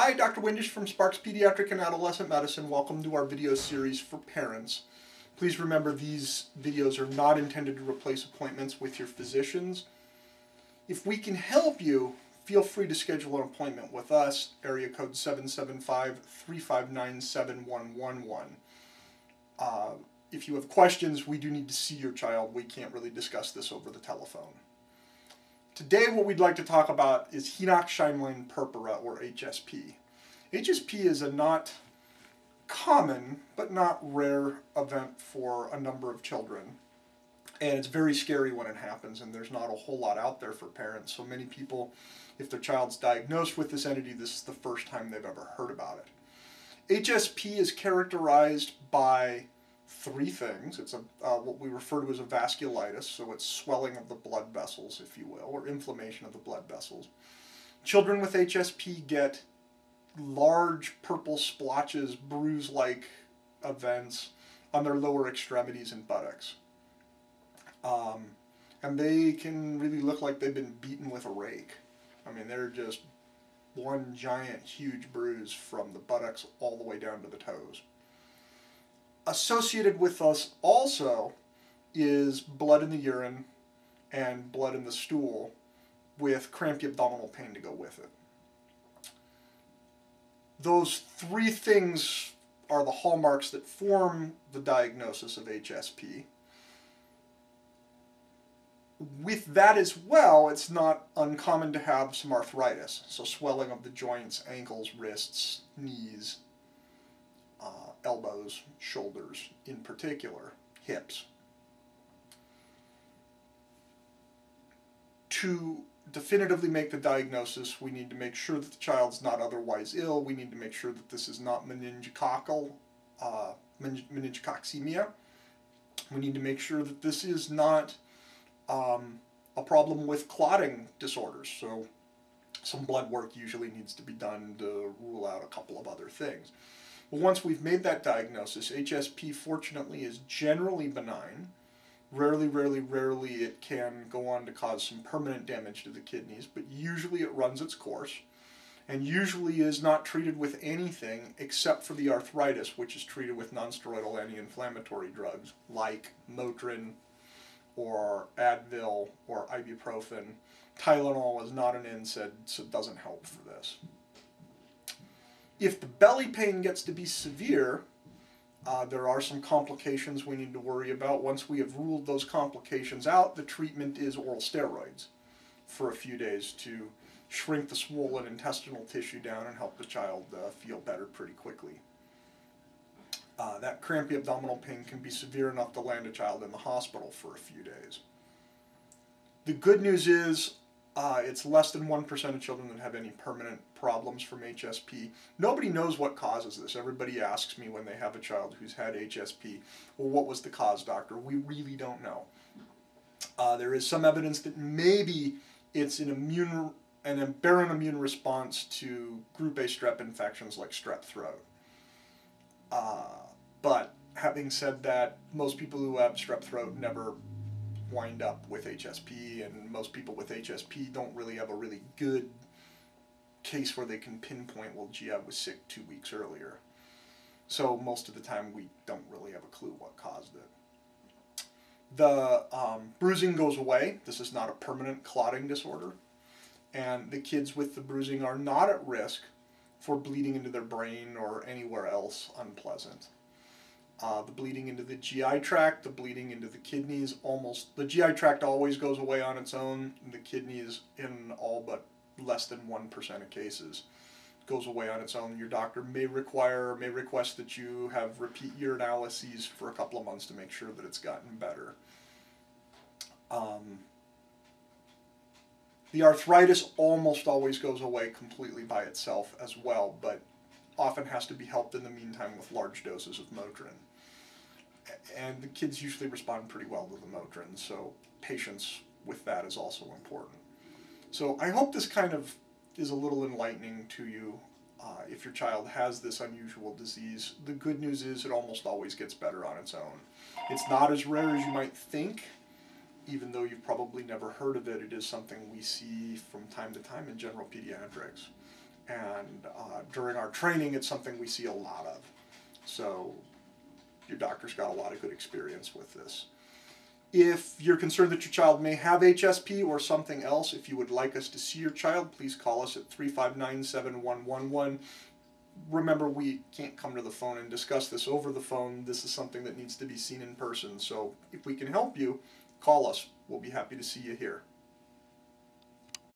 Hi, Dr. Windisch from Sparks Pediatric and Adolescent Medicine. Welcome to our video series for parents. Please remember these videos are not intended to replace appointments with your physicians. If we can help you, feel free to schedule an appointment with us, area code 775-359-7111. If you have questions, we do need to see your child. We can't really discuss this over the telephone. Today what we'd like to talk about is Henoch Schonlein Purpura, or HSP. HSP is a not common, but not rare event for a number of children. And it's very scary when it happens, and there's not a whole lot out there for parents. So many people, if their child's diagnosed with this entity, this is the first time they've ever heard about it. HSP is characterized by three things. It's what we refer to as a vasculitis, so it's swelling of the blood vessels, if you will, or inflammation of the blood vessels. Children with HSP get large purple splotches, bruise-like events on their lower extremities and buttocks. And they can really look like they've been beaten with a rake. I mean, they're just one giant, huge bruise from the buttocks all the way down to the toes. Associated with us also is blood in the urine and blood in the stool with crampy abdominal pain to go with it. Those three things are the hallmarks that form the diagnosis of HSP. With that as well, it's not uncommon to have some arthritis, so swelling of the joints, ankles, wrists, knees, elbows, shoulders in particular, hips. To definitively make the diagnosis, we need to make sure that the child's not otherwise ill. We need to make sure that this is not meningococcemia. We need to make sure that this is not a problem with clotting disorders. So some blood work usually needs to be done to rule out a couple of other things. But once we've made that diagnosis, HSP fortunately is generally benign. Rarely it can go on to cause some permanent damage to the kidneys, but usually it runs its course and usually is not treated with anything except for the arthritis, which is treated with nonsteroidal anti-inflammatory drugs like Motrin or Advil or ibuprofen. Tylenol is not an NSAID, so it doesn't help for this. If the belly pain gets to be severe, there are some complications we need to worry about. Once we have ruled those complications out, the treatment is oral steroids for a few days to shrink the swollen intestinal tissue down and help the child feel better pretty quickly. That crampy abdominal pain can be severe enough to land a child in the hospital for a few days. The good news is it's less than 1% of children that have any permanent problems from HSP. Nobody knows what causes this. Everybody asks me when they have a child who's had HSP, well, what was the cause, doctor? We really don't know. There is some evidence that maybe it's an aberrant immune response to group A strep infections like strep throat. But having said that, most people who have strep throat never wind up with HSP, and most people with HSP don't really have a really good case where they can pinpoint, well, gee, I was sick 2 weeks earlier. So most of the time we don't really have a clue what caused it. The bruising goes away. This is not a permanent clotting disorder, and the kids with the bruising are not at risk for bleeding into their brain or anywhere else unpleasant. The bleeding into the GI tract, the bleeding into the kidneys, the GI tract always goes away on its own. The kidneys, in all but less than 1% of cases, goes away on its own. Your doctor may request that you have repeat urinalyses for a couple of months to make sure that it's gotten better. The arthritis almost always goes away completely by itself as well, but often has to be helped in the meantime with large doses of Motrin. And the kids usually respond pretty well to the Motrin, so patience with that is also important. So I hope this kind of is a little enlightening to you if your child has this unusual disease. The good news is it almost always gets better on its own. It's not as rare as you might think. Even though you've probably never heard of it, it is something we see from time to time in general pediatrics. And during our training, it's something we see a lot of. So your doctor's got a lot of good experience with this. If you're concerned that your child may have HSP or something else, if you would like us to see your child, please call us at 359-7111. Remember, we can't come to the phone and discuss this over the phone. This is something that needs to be seen in person. So if we can help you, call us. We'll be happy to see you here.